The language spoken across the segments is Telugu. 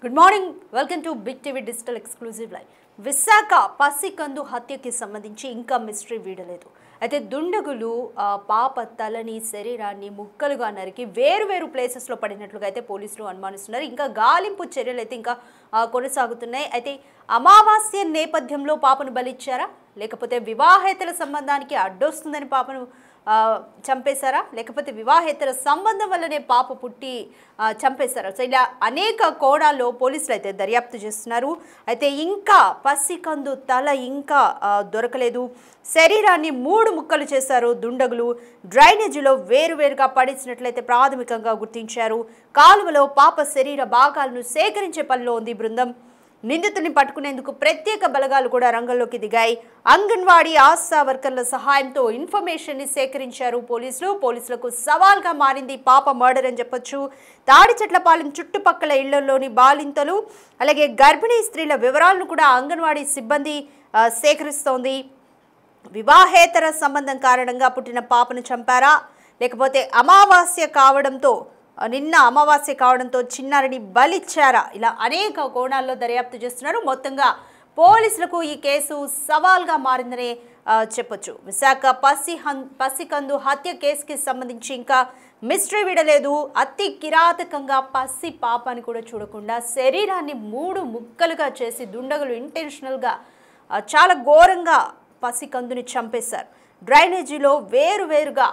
Good morning, welcome to big TV digital exclusive live. Visakha పసికందు హత్యకి సంబంధించి ఇంకా మిస్టరీ వీడలేదు. అయితే దుండగులు పాప తలని శరీరాన్ని ముక్కలుగా నరికి వేరు ప్లేసెస్లో పడినట్లుగా అయితే పోలీసులు అనుమానిస్తున్నారు. ఇంకా గాలింపు చర్యలు అయితే ఇంకా కొనసాగుతున్నాయి. అయితే అమావాస్య నేపథ్యంలో పాపను బలిచ్చారా, లేకపోతే వివాహేతర సంబంధానికి అడ్డొస్తుందని పాపను చంపేశారా, లేకపోతే వివాహేతర సంబంధం వల్లనే పాప పుట్టి చంపేశారా? సో ఇలా అనేక కోణాల్లో పోలీసులు అయితే దర్యాప్తు చేస్తున్నారు. అయితే ఇంకా పసికందు తల ఇంకా దొరకలేదు. శరీరాన్ని 3 ముక్కలు చేశారు దుండగులు. డ్రైనేజీలో వేరువేరుగా పడేసినట్లయితే ప్రాథమికంగా గుర్తించారు. కాలువలో పాప శరీర భాగాలను సేకరించే పనిలో ఉంది బృందం. నిందితుల్ని పట్టుకునేందుకు ప్రత్యేక బలగాలు కూడా రంగంలోకి దిగాయి. అంగన్వాడీ ఆశా వర్కర్ల సహాయంతో ఇన్ఫర్మేషన్ ని సేకరించారు పోలీసులకు సవాల్గా మారింది పాప మర్డర్ అని చెప్పొచ్చు. తాడిచెట్లపాలెం చుట్టుపక్కల ఇళ్లలోని బాలింతలు అలాగే గర్భిణీ స్త్రీల వివరాలను కూడా అంగన్వాడీ సిబ్బంది సేకరిస్తోంది. వివాహేతర సంబంధం కారణంగా పుట్టిన పాపను చంపారా, లేకపోతే నిన్న అమావాస్య కావడంతో చిన్నారిని బలిచ్చారా? ఇలా అనేక కోణాల్లో దర్యాప్తు చేస్తున్నారు. మొత్తంగా పోలీసులకు ఈ కేసు సవాల్గా మారిందనే చెప్పొచ్చు. విశాఖ పసికందు హత్య కేసుకి సంబంధించి ఇంకా మిస్టరీ విడలేదు. అతి కిరాతకంగా పసి పాపని కూడా చూడకుండా శరీరాన్ని 3 ముక్కలుగా చేసి దుండగులు ఇంటెన్షనల్గా చాలా ఘోరంగా పసికందుని చంపేశారు. డ్రైనేజీలో వేరుగా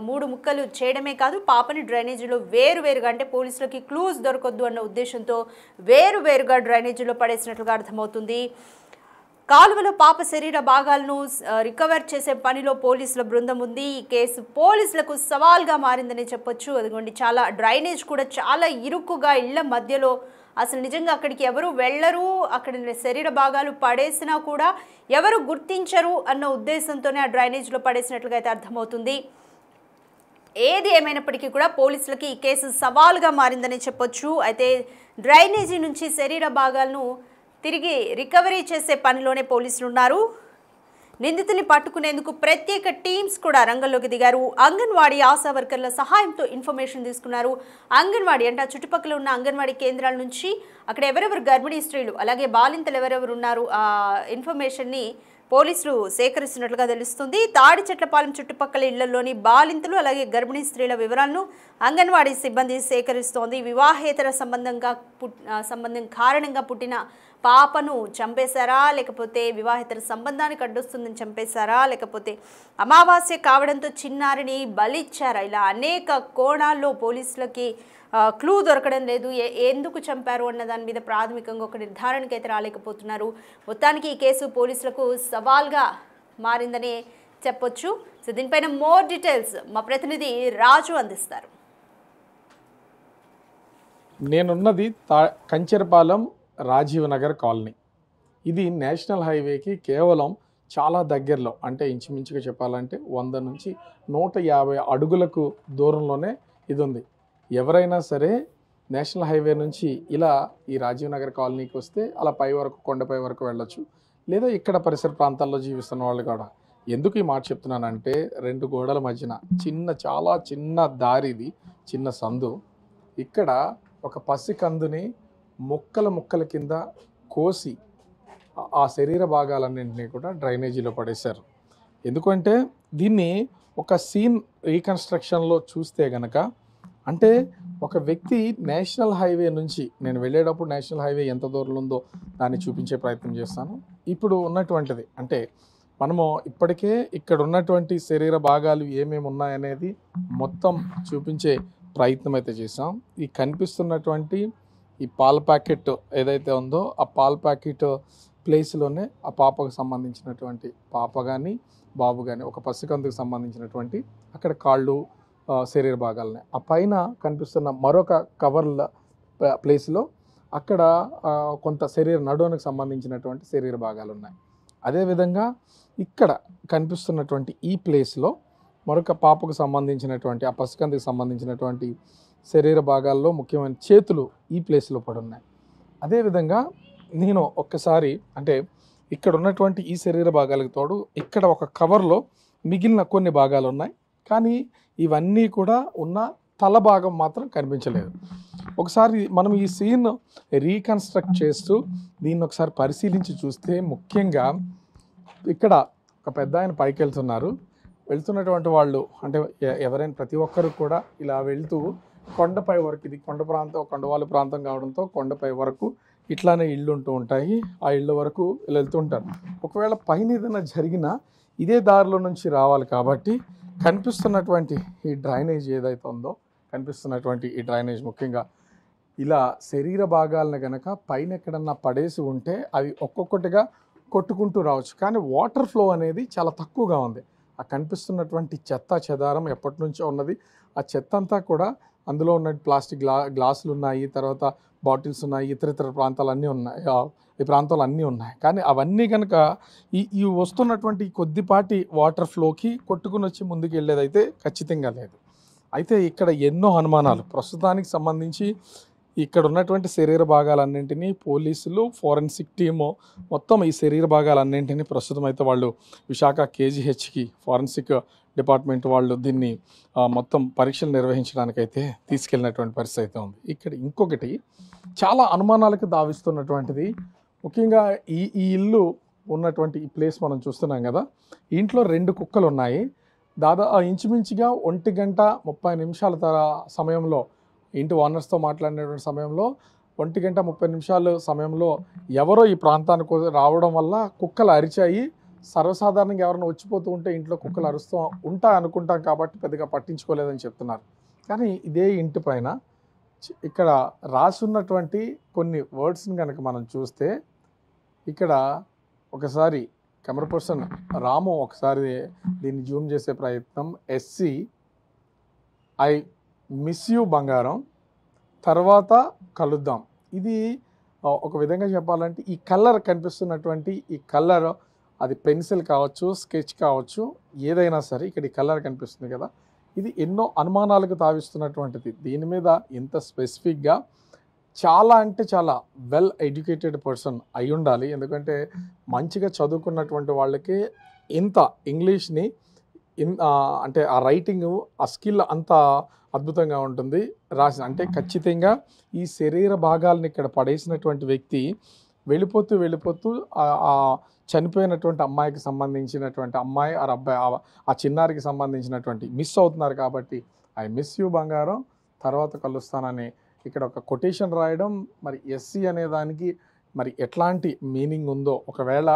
3 ముక్కలు చేయడమే కాదు, పాపని డ్రైనేజీలో వేరుగా అంటే పోలీసులకి క్లూస్ దొరకొద్దు అన్న ఉద్దేశంతో వేరుగా డ్రైనేజీలో పడేసినట్లుగా అర్థమవుతుంది. కాలువలో పాప శరీర భాగాలను రికవర్ చేసే పనిలో పోలీసుల బృందం ఉంది. ఈ కేసు పోలీసులకు సవాల్గా మారిందని చెప్పొచ్చు. అదిగోండి, చాలా డ్రైనేజ్ కూడా చాలా ఇరుకుగా ఇళ్ల మధ్యలో, అసలు నిజంగా అక్కడికి ఎవరు వెళ్ళరు, అక్కడ శరీర భాగాలు పడేసినా కూడా ఎవరు గుర్తించరు అన్న ఉద్దేశంతోనే ఆ డ్రైనేజ్లో పడేసినట్లుగా అయితే అర్థమవుతుంది. ఏది ఏమైనప్పటికీ కూడా పోలీసులకి ఈ కేసు సవాల్గా మారిందని చెప్పొచ్చు. అయితే డ్రైనేజీ నుంచి శరీర భాగాలను తిరిగి రికవరీ చేసే పనిలోనే పోలీసులు ఉన్నారు. నిందితుల్ని పట్టుకునేందుకు ప్రత్యేక టీమ్స్ కూడా రంగంలోకి దిగారు. అంగన్వాడీ ఆశా వర్కర్ల సహాయంతో ఇన్ఫర్మేషన్ తీసుకున్నారు. అంగన్వాడీ అంటే చుట్టుపక్కల ఉన్న అంగన్వాడీ కేంద్రాల నుంచి అక్కడ ఎవరెవరు గర్భిణీ స్త్రీలు అలాగే బాలింతలు ఎవరెవరు ఉన్నారు ఆ ఇన్ఫర్మేషన్ని పోలీసులు సేకరిస్తున్నట్లుగా తెలుస్తుంది. తాడిచెట్లపాలెం చుట్టుపక్కల ఇళ్లలోని బాలింతలు అలాగే గర్భిణీ స్త్రీల వివరాలను అంగన్వాడీ సిబ్బంది సేకరిస్తోంది. వివాహేతర సంబంధం కారణంగా పుట్టిన పాపను చంపేశారా, లేకపోతే వివాహేతర సంబంధానికి అడ్డొస్తుందని చంపేశారా, లేకపోతే అమావాస్య కావడంతో చిన్నారిని బలిచ్చారా? ఇలా అనేక కోణాల్లో పోలీసులకి క్లూ దొరకడం లేదు. ఎందుకు చంపారు అన్న దాని మీద ప్రాథమికంగా ఒక నిర్ధారణకి అయితే రాలేకపోతున్నారు. మొత్తానికి ఈ కేసు పోలీసులకు సవాల్గా మారిందని చెప్పొచ్చు. సో దీనిపైన మోర్ డీటెయిల్స్ మా ప్రతినిధి రాజు అందిస్తారు. నేనున్నది కంచెరపాలెం రాజీవ్ నగర్ కాలనీ. ఇది నేషనల్ హైవేకి కేవలం చాలా దగ్గరలో, అంటే ఇంచుమించుగా చెప్పాలంటే 100 నుంచి 150 అడుగులకు దూరంలోనే ఇది ఉంది. ఎవరైనా సరే నేషనల్ హైవే నుంచి ఇలా ఈ రాజీవ్ నగర్ కాలనీకి వస్తే అలా పై వరకు కొండపై వరకు వెళ్ళొచ్చు, లేదా ఇక్కడ పరిసర ప్రాంతాల్లో జీవిస్తున్న వాళ్ళు కూడా. ఎందుకు ఈ మాట చెప్తున్నానంటే 2 గోడల మధ్యన చాలా చిన్న దారి, ఇది చిన్న సందు. ఇక్కడ ఒక పసికందుని ముక్కల కింద కోసి ఆ శరీర భాగాలన్నింటినీ కూడా డ్రైనేజీలో పడేశారు. ఎందుకంటే దీన్ని ఒక సీన్ రీకన్స్ట్రక్షన్లో చూస్తే గనక, అంటే ఒక వ్యక్తి నేషనల్ హైవే నుంచి, నేను వెళ్ళేటప్పుడు నేషనల్ హైవే ఎంత దూరంలో ఉందో దాన్ని చూపించే ప్రయత్నం చేస్తాను. ఇప్పుడు ఉన్నటువంటిది అంటే మనము ఇప్పటికే ఇక్కడ ఉన్నటువంటి శరీర భాగాలు ఏమేమి ఉన్నాయనేది మొత్తం చూపించే ప్రయత్నం అయితే చేసాం. ఈ కనిపిస్తున్నటువంటి ఈ పాల ప్యాకెట్ ఏదైతే ఉందో ఆ పాల ప్యాకెట్ ప్లేస్లోనే ఆ పాపకు సంబంధించినటువంటి పాప కానీ బాబు కానీ, ఒక పసికందుకు సంబంధించినటువంటి అక్కడ కాళ్ళు శరీర భాగాలనే ఆ పైన కనిపిస్తున్న మరొక కవర్ల ప్లేస్లో అక్కడ కొంత నడువునికి సంబంధించినటువంటి శరీర భాగాలు ఉన్నాయి. అదేవిధంగా ఇక్కడ కనిపిస్తున్నటువంటి ఈ ప్లేస్లో మరొక పాపకు సంబంధించినటువంటి, ఆ పసికందుకు సంబంధించినటువంటి శరీర భాగాల్లో ముఖ్యమైన చేతులు ఈ ప్లేస్లో పడున్నాయి. అదేవిధంగా నేను ఒక్కసారి అంటే ఇక్కడ ఉన్నటువంటి ఈ శరీర భాగాలకు తోడు ఇక్కడ ఒక కవర్లో మిగిలిన కొన్ని భాగాలు ఉన్నాయి, కానీ ఇవన్నీ కూడా ఉన్న తల భాగం మాత్రం కనిపించలేదు. ఒకసారి మనం ఈ సీన్ రీకన్స్ట్రక్ట్ చేస్తూ దీన్ని ఒకసారి పరిశీలించి చూస్తే ముఖ్యంగా ఇక్కడ ఒక పెద్ద ఆయన పైకి వెళ్తున్నటువంటి వాళ్ళు అంటే ఎవరైనా ప్రతి ఒక్కరు కూడా ఇలా వెళ్తూ కొండపై వరకు, ఇది కొండవాళ్ళ ప్రాంతం కావడంతో కొండపై వరకు ఇట్లానే ఇళ్ళు ఉంటూ ఉంటాయి. ఆ ఇళ్ళ వరకు వెళ్తూ ఉంటారు. ఒకవేళ పైన ఏదైనా జరిగినా ఇదే దారిలో నుంచి రావాలి కాబట్టి కనిపిస్తున్నటువంటి ఈ డ్రైనేజ్ ఏదైతే ఉందో, కనిపిస్తున్నటువంటి ఈ డ్రైనేజ్ ముఖ్యంగా ఇలా శరీర భాగాలను కనుక పైన ఎక్కడన్నా పడేసి ఉంటే అవి ఒక్కొక్కటిగా కొట్టుకుంటూ రావచ్చు. కానీ వాటర్ ఫ్లో అనేది చాలా తక్కువగా ఉంది. ఆ కనిపిస్తున్నటువంటి చెత్త చెదారం ఎప్పటి నుంచో ఉన్నది. ఆ చెత్త అంతా కూడా అందులో ఉన్న ప్లాస్టిక్ గ్లాసులు ఉన్నాయి, తర్వాత బాటిల్స్ ఉన్నాయి, ఇతర ప్రాంతాలు అన్నీ ఉన్నాయి, ఈ ప్రాంతాలు అన్నీ ఉన్నాయి. కానీ అవన్నీ కనుక ఈ వస్తున్నటువంటి కొద్దిపాటి వాటర్ ఫ్లోకి కొట్టుకుని వచ్చి ముందుకు వెళ్ళేదైతే ఖచ్చితంగా లేదు. అయితే ఇక్కడ ఎన్నో అనుమానాలు ప్రస్తుతానికి సంబంధించి ఇక్కడ ఉన్నటువంటి శరీర భాగాలన్నింటినీ పోలీసులు, ఫోరెన్సిక్ టీము మొత్తం ఈ శరీర భాగాలన్నింటినీ ప్రస్తుతం అయితే వాళ్ళు విశాఖ కేజీహెచ్కి ఫోరెన్సిక్ డిపార్ట్మెంట్ వాళ్ళు దీన్ని మొత్తం పరీక్షలు నిర్వహించడానికైతే తీసుకెళ్ళినటువంటి పరిస్థితి అయితే ఉంది. ఇక్కడ ఇంకొకటి చాలా అనుమానాలకు దావిస్తున్నటువంటిది, ముఖ్యంగా ఈ ఇల్లు ఉన్నటువంటి ఈ ప్లేస్ మనం చూస్తున్నాం కదా, ఇంట్లో 2 కుక్కలు ఉన్నాయి. ఇంచుమించుగా 1:30 సమయంలో ఇంటి ఓనర్స్తో మాట్లాడినటువంటి సమయంలో 1:30 సమయంలో ఎవరో ఈ ప్రాంతానికి రావడం వల్ల కుక్కలు అరిచాయి. సర్వసాధారణంగా ఎవరైనా వచ్చిపోతూ ఉంటే ఇంట్లో కుక్కలు అరుస్తూ అనుకుంటాం కాబట్టి పెద్దగా పట్టించుకోలేదని చెప్తున్నారు. కానీ ఇదే ఇంటి పైన ఇక్కడ రాసున్నటువంటి కొన్ని వర్డ్స్ని కనుక మనం చూస్తే, ఇక్కడ ఒకసారి కెమెరా పర్సన్ రాము ఒకసారి దీన్ని జూమ్ చేసే ప్రయత్నం, SC ఐ మిస్ యూ బంగారం, తర్వాత కలుద్దాం. ఇది ఒక విధంగా చెప్పాలంటే ఈ కలర్ కనిపిస్తున్నటువంటి ఈ కలర్ అది పెన్సిల్ కావచ్చు, స్కెచ్ కావచ్చు, ఏదైనా సరే ఇక్కడ ఈ కలర్ కనిపిస్తుంది కదా, ఇది ఎన్నో అనుమానాలకు తావిస్తున్నటువంటిది. దీని మీద ఇంత స్పెసిఫిక్గా చాలా అంటే చాలా వెల్ ఎడ్యుకేటెడ్ పర్సన్ అయి ఉండాలి. ఎందుకంటే మంచిగా చదువుకున్నటువంటి వాళ్ళకి ఇంత ఇంగ్లీష్ని అంటే ఆ రైటింగ్, ఆ స్కిల్ అంత అద్భుతంగా ఉంటుంది అంటే ఖచ్చితంగా ఈ శరీర భాగాలను ఇక్కడ పడేసినటువంటి వ్యక్తి వెళ్ళిపోతూ ఆ చనిపోయినటువంటి అమ్మాయికి సంబంధించినటువంటి అమ్మాయి ఆ అబ్బాయి ఆ చిన్నారికి సంబంధించినటువంటి మిస్ అవుతున్నారు కాబట్టి ఐ మిస్ యూ బంగారం, తర్వాత కలుస్తానని ఇక్కడ ఒక కొటేషన్ రాయడం, మరి SC అనే దానికి మరి ఎట్లాంటి మీనింగ్ ఉందో, ఒకవేళ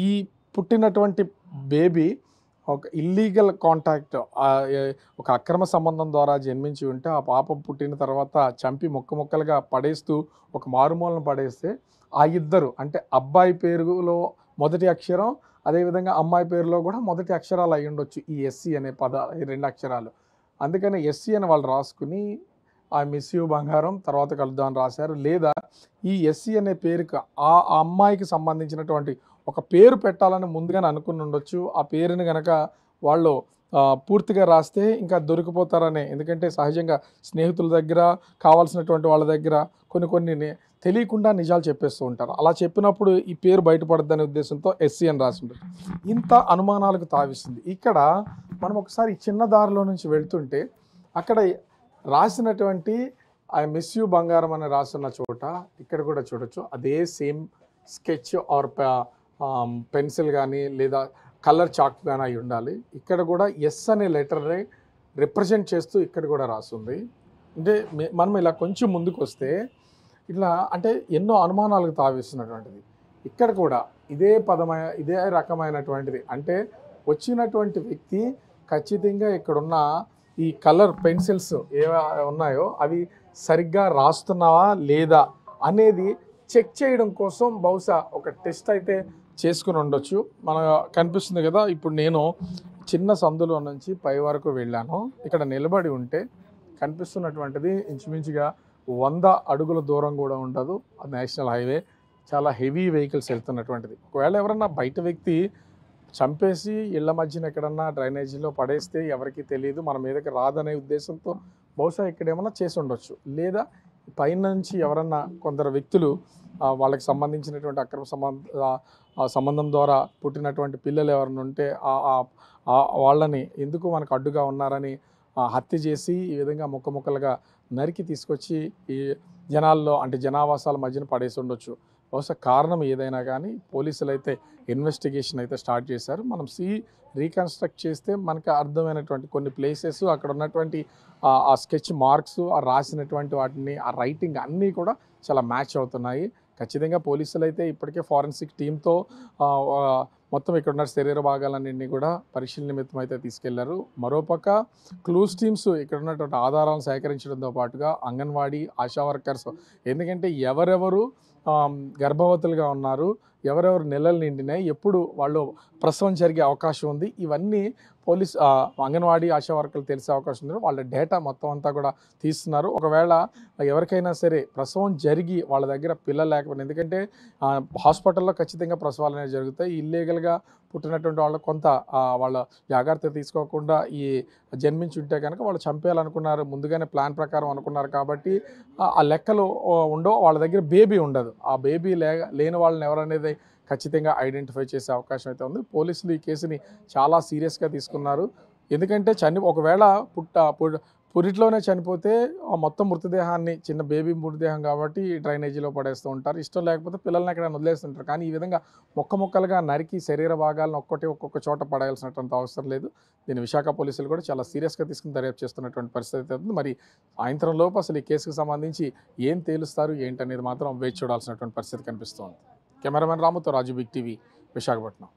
ఈ పుట్టినటువంటి బేబీ ఒక ఇల్లీగల్ కాంటాక్ట్, ఒక అక్రమ సంబంధం ద్వారా జన్మించి ఉంటే ఆ పాప పుట్టిన తర్వాత చంపి ముక్కలుగా పడేస్తూ ఒక మారుమూలను పడేస్తే ఆ ఇద్దరు అంటే అబ్బాయి పేరులో మొదటి అక్షరం, అదేవిధంగా అమ్మాయి పేరులో కూడా మొదటి అక్షరాలు అయి ఉండొచ్చు ఈ SC అనే ఈ 2 అక్షరాలు. అందుకని SC అని వాళ్ళు రాసుకుని ఐ మిస్ యూ బంగారం తర్వాత కలుద్దామని రాశారు. లేదా ఈ SC అనే పేరుకి ఆ అమ్మాయికి సంబంధించినటువంటి ఒక పేరు పెట్టాలని ముందుగానే అనుకుని ఉండొచ్చు. ఆ పేరుని కనుక వాళ్ళు పూర్తిగా రాస్తే ఇంకా దొరికిపోతారనే, ఎందుకంటే సహజంగా స్నేహితుల దగ్గర, కావాల్సినటువంటి వాళ్ళ దగ్గర కొన్ని తెలియకుండా నిజాలు చెప్పేస్తూ ఉంటారు. అలా చెప్పినప్పుడు ఈ పేరు బయటపడద్దనే ఉద్దేశంతో SC అని రాసి ఉంటుంది. ఇంత అనుమానాలకు తావిస్తుంది. ఇక్కడ మనం ఒకసారి చిన్న దారిలో నుంచి వెళ్తుంటే అక్కడ రాసినటువంటి ఐ మిస్ యూ బంగారం అని రాస్తున్న చోట ఇక్కడ కూడా చూడొచ్చు అదే సేమ్ స్కెచ్ ఆర్ పెన్సిల్ కానీ లేదా కలర్ చాక్ కానీ అయి ఉండాలి. ఇక్కడ కూడా S అనే లెటర్ని రిప్రజెంట్ చేస్తూ ఇక్కడ కూడా రాస్తుంది. అంటే మనం ఇలా కొంచెం ముందుకు వస్తే ఇట్లా అంటే ఎన్నో అనుమానాలకు తావిస్తున్నటువంటిది. ఇక్కడ కూడా ఇదే రకమైనటువంటిది. అంటే వచ్చినటువంటి వ్యక్తి ఖచ్చితంగా ఇక్కడున్న ఈ కలర్ పెన్సిల్స్ ఏవో ఉన్నాయో అవి సరిగ్గా రాస్తున్నావా లేదా అనేది చెక్ చేయడం కోసం బహుశా ఒక టెస్ట్ అయితే చేసుకుని ఉండొచ్చు. మనకు కనిపిస్తుంది కదా, ఇప్పుడు నేను చిన్న సందులో నుంచి పై వరకు వెళ్ళాను. ఇక్కడ నిలబడి ఉంటే కనిపిస్తున్నటువంటిది ఇంచుమించుగా 100 అడుగుల దూరం కూడా ఉండదు. అది నేషనల్ హైవే, చాలా హెవీ వెహికల్స్ వెళ్తున్నటువంటిది. ఒకవేళ ఎవరన్నా బయట వ్యక్తి చంపేసి ఇళ్ల మధ్యన ఎక్కడన్నా డ్రైనేజీలో పడేస్తే ఎవరికి తెలియదు, మన మీదకి రాదనే ఉద్దేశంతో బహుశా ఇక్కడ ఏమన్నా చేసి ఉండొచ్చు. లేదా పైనుంచి ఎవరన్నా కొందరు వ్యక్తులు వాళ్ళకి సంబంధించినటువంటి అక్రమ సంబంధం ద్వారా పుట్టినటువంటి పిల్లలు ఎవరైనా ఉంటే వాళ్ళని ఎందుకు మనకు అడ్డుగా ఉన్నారని హత్య చేసి ఈ విధంగా ముక్కలుగా నరికి తీసుకొచ్చి ఈ జనాల్లో అంటే జనావాసాల మధ్యన పడేసి ఉండొచ్చు. బహుశా కారణం ఏదైనా కానీ పోలీసులు అయితే ఇన్వెస్టిగేషన్ అయితే స్టార్ట్ చేశారు. మనం రీకన్స్ట్రక్ట్ చేస్తే మనకు అర్థమైనటువంటి కొన్ని ప్లేసెస్, అక్కడ ఉన్నటువంటి ఆ స్కెచ్ మార్క్స్, ఆ రాసినటువంటి వాటిని, ఆ రైటింగ్ అన్నీ కూడా చాలా మ్యాచ్ అవుతున్నాయి. ఖచ్చితంగా పోలీసులు అయితే ఇప్పటికే ఫారెన్సిక్ టీంతో మొత్తం ఇక్కడ ఉన్న శరీర భాగాలన్నింటినీ కూడా పరిశీలన నిమిత్తం అయితే తీసుకెళ్లారు. మరోపక్క క్లూస్ టీమ్స్ ఇక్కడ ఉన్నటువంటి ఆధారాలను సేకరించడంతో పాటుగా అంగన్వాడీ ఆశా వర్కర్స్, ఎందుకంటే ఎవరెవరు గర్భవతులుగా ఉన్నారు, ఎవరెవరు నెలలు నిండినాయి, ఎప్పుడు వాళ్ళు ప్రసవం జరిగే అవకాశం ఉంది, ఇవన్నీ పోలీస్ అంగన్వాడీ ఆశా వర్కర్లు తెలిసే అవకాశం ఉంది. వాళ్ళ డేటా మొత్తం అంతా కూడా తీస్తున్నారు. ఒకవేళ ఎవరికైనా సరే ప్రసవం జరిగి వాళ్ళ దగ్గర పిల్లలు లేకపోయినా, ఎందుకంటే హాస్పిటల్లో ఖచ్చితంగా ప్రసవాలు అనేవి జరుగుతాయి. ఇల్లీగల్గా పుట్టినటువంటి వాళ్ళు కొంత వాళ్ళ జాగ్రత్త తీసుకోకుండా ఈ జన్మించి ఉంటే కనుక వాళ్ళు చంపేయాలనుకున్నారు, ముందుగానే ప్లాన్ ప్రకారం అనుకున్నారు. కాబట్టి ఆ లెక్కలు ఉండవు, వాళ్ళ దగ్గర బేబీ ఉండదు. ఆ బేబీ లేని వాళ్ళని ఎవరనేది ఖచ్చితంగా ఐడెంటిఫై చేసే అవకాశం అయితే ఉంది. పోలీసులు ఈ కేసుని చాలా సీరియస్గా తీసుకున్నారు. ఎందుకంటే ఒకవేళ పురిట్లోనే చనిపోతే మొత్తం మృతదేహాన్ని, చిన్న బేబీ మృతదేహం కాబట్టి డ్రైనేజీలో పడేస్తూ ఉంటారు. ఇష్టం లేకపోతే పిల్లల్ని ఎక్కడైనా వదిలేస్తుంటారు. కానీ ఈ విధంగా ముక్కలుగా నరికి శరీర భాగాలను ఒక్కొక్క చోట పడేయాల్సినటువంటి అవసరం లేదు. దీన్ని విశాఖ పోలీసులు కూడా చాలా సీరియస్గా తీసుకుని దర్యాప్తు చేస్తున్నటువంటి పరిస్థితి ఉంది. మరి సాయంత్రం లోపు అసలు ఈ కేసుకు సంబంధించి ఏం తేలుస్తారు ఏంటనేది మాత్రం వేచి చూడాల్సినటువంటి పరిస్థితి కనిపిస్తోంది. కెమెరామెన్ రాముతో రాజు, బిగ్ టీవీ, విశాఖపట్నం.